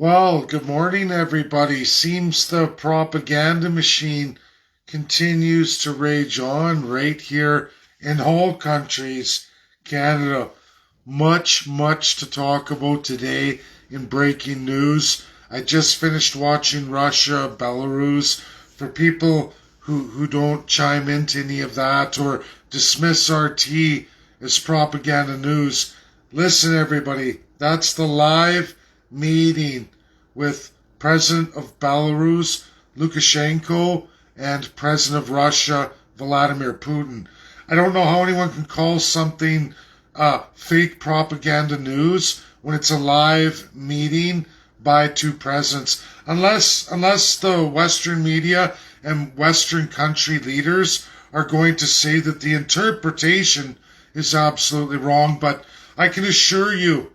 Well, good morning, everybody. Seems the propaganda machine continues to rage on right here in all countries. Canada, much to talk about today in breaking news. I just finished watching Russia, Belarus. For people who don't chime into any of that or dismiss RT as propaganda news, listen, everybody, that's the live meeting with President of Belarus, Lukashenko, and President of Russia, Vladimir Putin. I don't know how anyone can call something fake propaganda news when it's a live meeting by two presidents. Unless the Western media and Western country leaders are going to say that the interpretation is absolutely wrong. But I can assure you,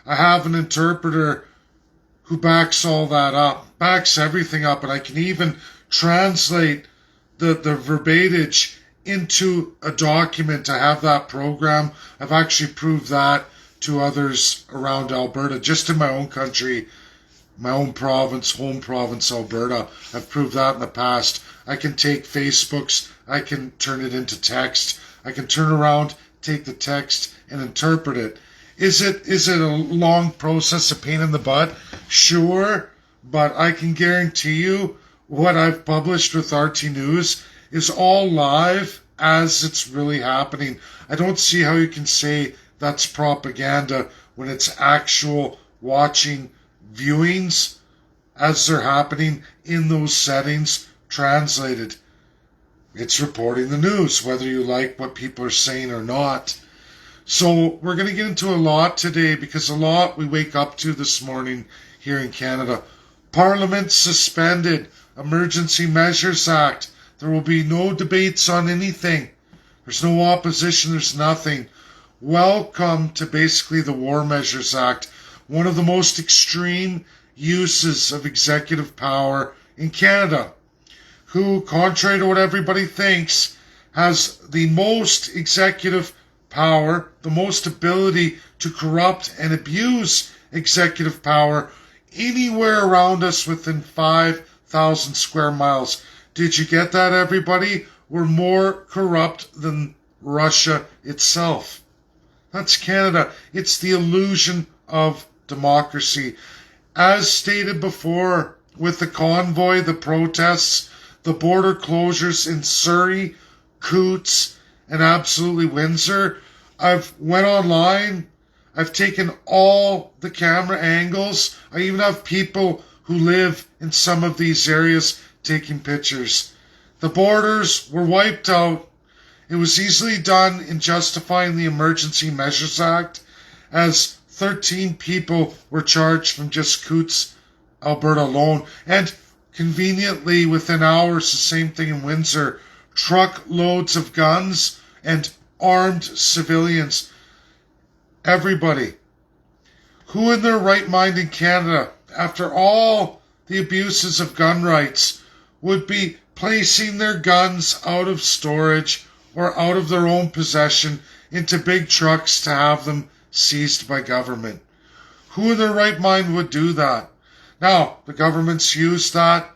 I have an interpreter who backs all that up, backs everything up, and I can even translate the verbiage into a document. I have that program. I've actually proved that to others around Alberta, just in my own country, my own province, home province, Alberta. I've proved that in the past. I can take Facebooks, I can turn it into text, I can turn around, take the text, and interpret it. Is it a long process, a pain in the butt? Sure, but I can guarantee you what I've published with RT News is all live as it's really happening. I don't see how you can say that's propaganda when it's actual watching viewings as they're happening in those settings translated. It's reporting the news, whether you like what people are saying or not. So we're going to get into a lot today because a lot we wake up to this morning here in Canada. Parliament suspended. Emergency Measures Act. There will be no debates on anything. There's no opposition. There's nothing. Welcome to basically the War Measures Act. One of the most extreme uses of executive power in Canada. Who, contrary to what everybody thinks, has the most executive power, the most ability to corrupt and abuse executive power anywhere around us within 5,000 square miles. Did you get that, everybody? We're more corrupt than Russia itself. That's Canada. It's the illusion of democracy. As stated before, with the convoy, the protests, the border closures in Surrey, Coutts, and absolutely Windsor, I've went online. I've taken all the camera angles. I even have people who live in some of these areas taking pictures. The borders were wiped out. It was easily done in justifying the Emergency Measures Act, as 13 people were charged from just Coutts, Alberta alone. And conveniently, within hours, the same thing in Windsor. Truckloads of guns and armed civilians. Everybody. Who in their right mind in Canada, after all the abuses of gun rights, would be placing their guns out of storage or out of their own possession into big trucks to have them seized by government? Who in their right mind would do that? Now, the government's used that.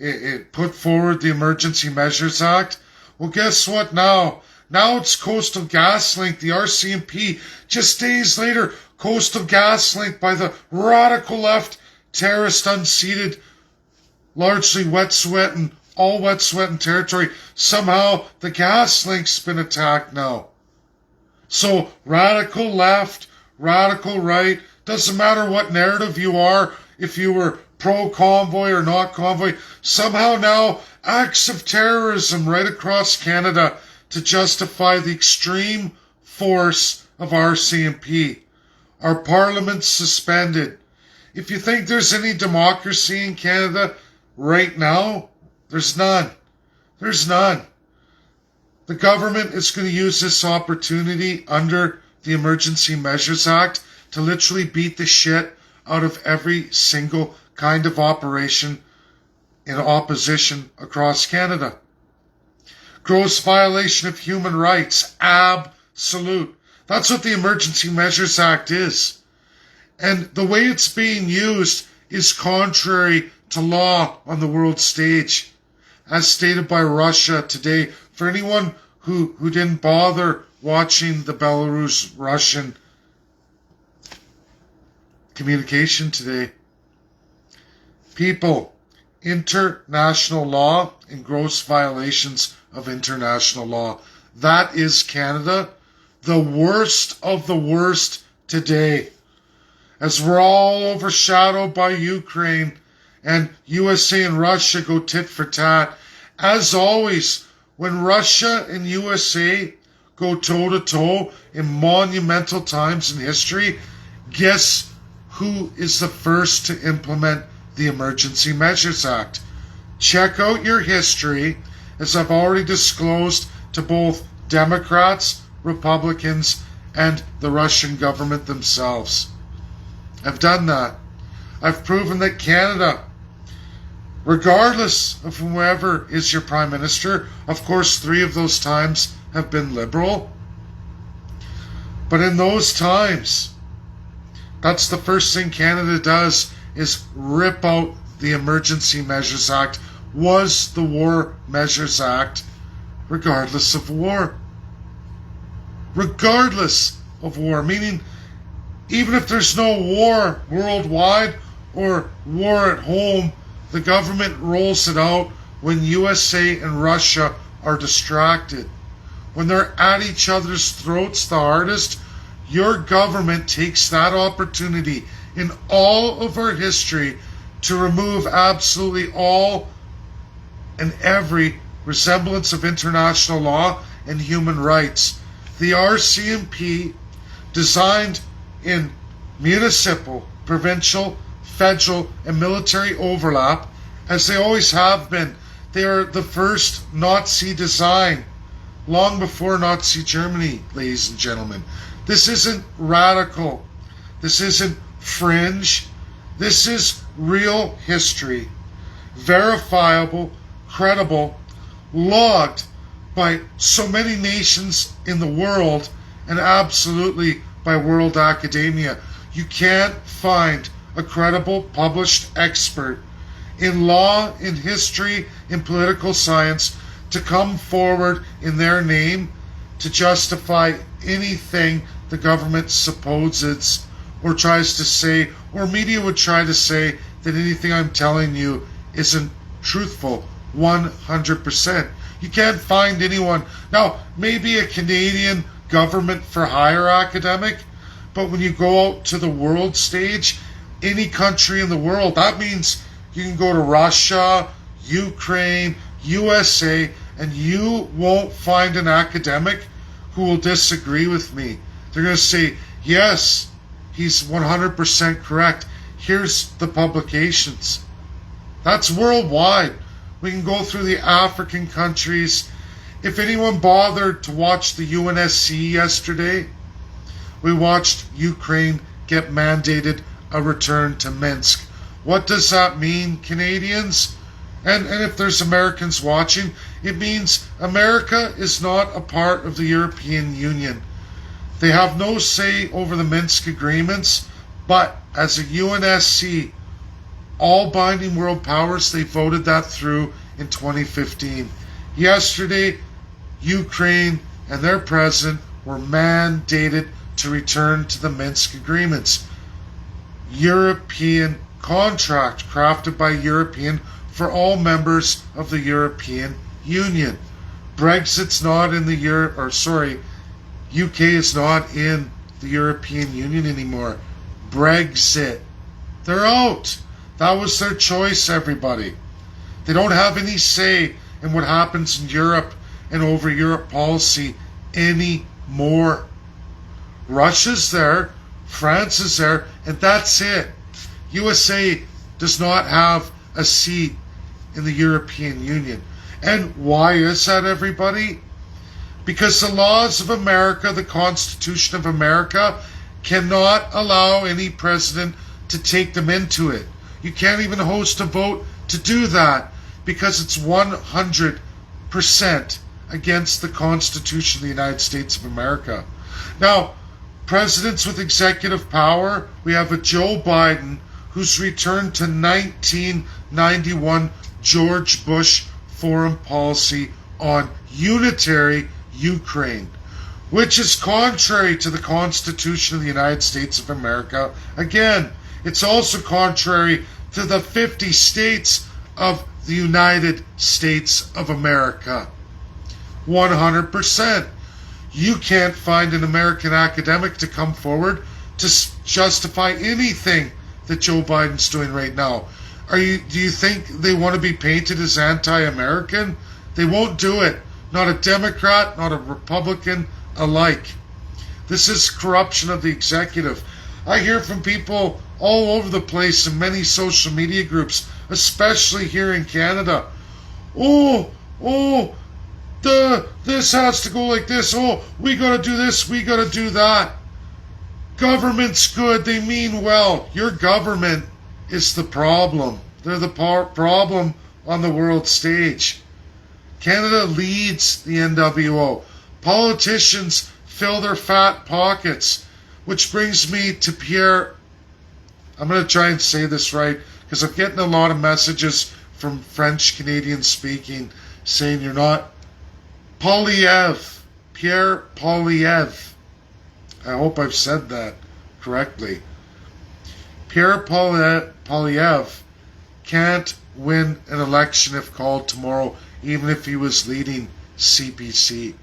It put forward the Emergency Measures Act. Well, guess what now? Now it's Coastal GasLink, the RCMP. Just days later, Coastal GasLink by the radical left, terrorist unseated, largely wet sweating, all wet sweating territory. Somehow the GasLink's been attacked now. So radical left, radical right, doesn't matter what narrative you are, if you were pro-convoy or not convoy, somehow now acts of terrorism right across Canada to justify the extreme force of RCMP. Our parliament's suspended. If you think there's any democracy in Canada right now, there's none. There's none. The government is going to use this opportunity under the Emergency Measures Act to literally beat the shit out of every single kind of operation in opposition across Canada. Gross violation of human rights. Absolute. That's what the Emergency Measures Act is. And the way it's being used is contrary to law on the world stage, as stated by Russia today. For anyone who didn't bother watching the Belarus-Russian communication today, people, international law and gross violations of international law. That is Canada, the worst of the worst today. As we're all overshadowed by Ukraine and USA and Russia go tit for tat. As always, when Russia and USA go toe to toe in monumental times in history, guess who is the first to implement the Emergency Measures Act? Check out your history, as I've already disclosed to both Democrats, Republicans, and the Russian government themselves. I've done that. I've proven that Canada, regardless of whoever is your Prime Minister, of course 3 of those times have been Liberal, but in those times, that's the first thing Canada does, is rip out the Emergency Measures Act. Was the War Measures Act, regardless of war. Regardless of war, meaning even if there's no war worldwide or war at home, the government rolls it out when USA and Russia are distracted. When they're at each other's throats the hardest, your government takes that opportunity in all of our history to remove absolutely all and every resemblance of international law and human rights. The RCMP, designed in municipal, provincial, federal, and military overlap, as they always have been. They are the first Nazi design, long before Nazi Germany, ladies and gentlemen. This isn't radical. This isn't fringe. This is real history. Verifiable, credible, logged by so many nations in the world, and absolutely by world academia. You can't find a credible published expert in law, in history, in political science to come forward in their name to justify anything the government supposes or tries to say, or media would try to say that anything I'm telling you isn't truthful 100%. You can't find anyone. Now, maybe a Canadian government for hire academic, but when you go out to the world stage, any country in the world, that means you can go to Russia, Ukraine, USA, and you won't find an academic who will disagree with me. They're going to say, yes, he's 100% correct. Here's the publications. That's worldwide. We can go through the African countries. If anyone bothered to watch the UNSC yesterday, we watched Ukraine get mandated a return to Minsk. What does that mean, Canadians? And if there's Americans watching, it means America is not a part of the European Union. They have no say over the Minsk agreements, but as a UNSC, all binding world powers, they voted that through in 2015. Yesterday, Ukraine and their president were mandated to return to the Minsk agreements. European contract crafted by European for all members of the European Union. Brexit's not in the UK is not in the European Union anymore. Brexit. They're out. That was their choice, everybody. They don't have any say in what happens in Europe and over Europe policy anymore. Russia's there, France is there, and that's it. USA does not have a seat in the European Union. And why is that, everybody? Because the laws of America, the Constitution of America, cannot allow any president to take them into it. You can't even host a vote to do that because it's 100% against the Constitution of the United States of America. Now, presidents with executive power, we have a Joe Biden who's returned to 1991 George Bush foreign policy on unitary Ukraine, which is contrary to the Constitution of the United States of America. Again, it's also contrary to the 50 states of the United States of America. 100%. You can't find an American academic to come forward to justify anything that Joe Biden's doing right now. Do you think they want to be painted as anti-American? They won't do it. Not a Democrat, not a Republican alike. This is corruption of the executive. I hear from people all over the place in many social media groups, especially here in Canada. This has to go like this. Oh, we gotta do this, we gotta do that. Government's good, they mean well. Your government is the problem. They're the problem on the world stage. Canada leads the NWO. Politicians fill their fat pockets. Which brings me to Pierre. I'm going to try and say this right, because I'm getting a lot of messages from French Canadians speaking saying you're not. Poilievre. Pierre Poilievre. I hope I've said that correctly. Pierre Poilievre can't win an election if called tomorrow, even if he was leading CPC.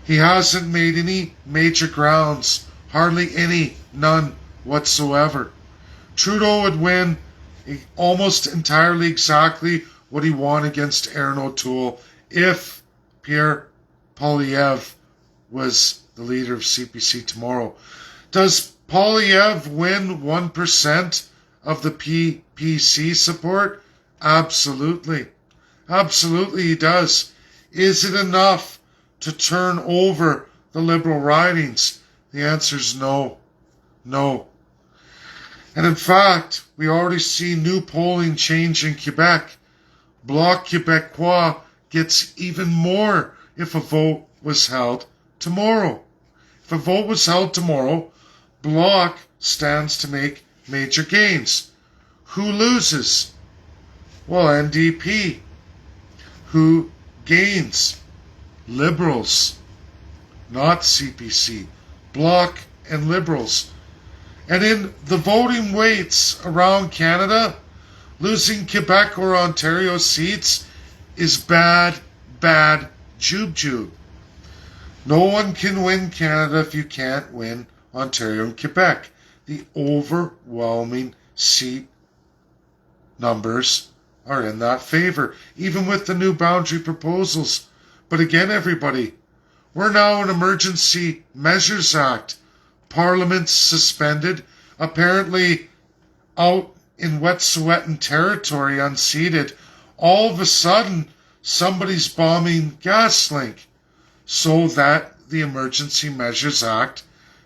He hasn't made any major grounds, hardly any, none whatsoever. Trudeau would win almost entirely exactly what he won against Erin O'Toole if Pierre Poilievre was the leader of CPC tomorrow. Does Poilievre win 1% of the PPC support? Absolutely. Absolutely he does. Is it enough to turn over the Liberal ridings? The answer is no. No. And in fact, we already see new polling change in Quebec. Bloc Québécois gets even more if a vote was held tomorrow. If a vote was held tomorrow, Bloc stands to make major gains. Who loses? Well, NDP. Who gains? Liberals, not CPC. Bloc and Liberals. And in the voting weights around Canada, losing Quebec or Ontario seats is bad, bad jube. No one can win Canada if you can't win Ontario and Quebec. The overwhelming seat numbers are in that favor, even with the new boundary proposals. But again, everybody, we're now in Emergency Measures Act. Parliament's suspended, apparently out in Wet'suwet'en territory, unseated. All of a sudden, somebody's bombing GasLink so that the Emergency Measures Act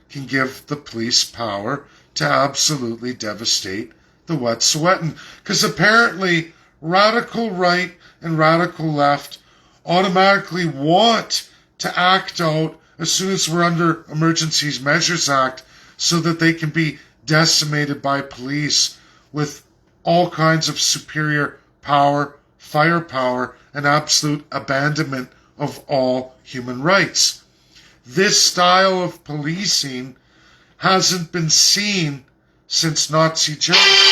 can give the police power to absolutely devastate the Wet'suwet'en. Because apparently, radical right and radical left automatically want to act out as soon as we're under Emergency Measures Act so that they can be decimated by police with all kinds of superior power, firepower, and absolute abandonment of all human rights. This style of policing hasn't been seen since Nazi Germany.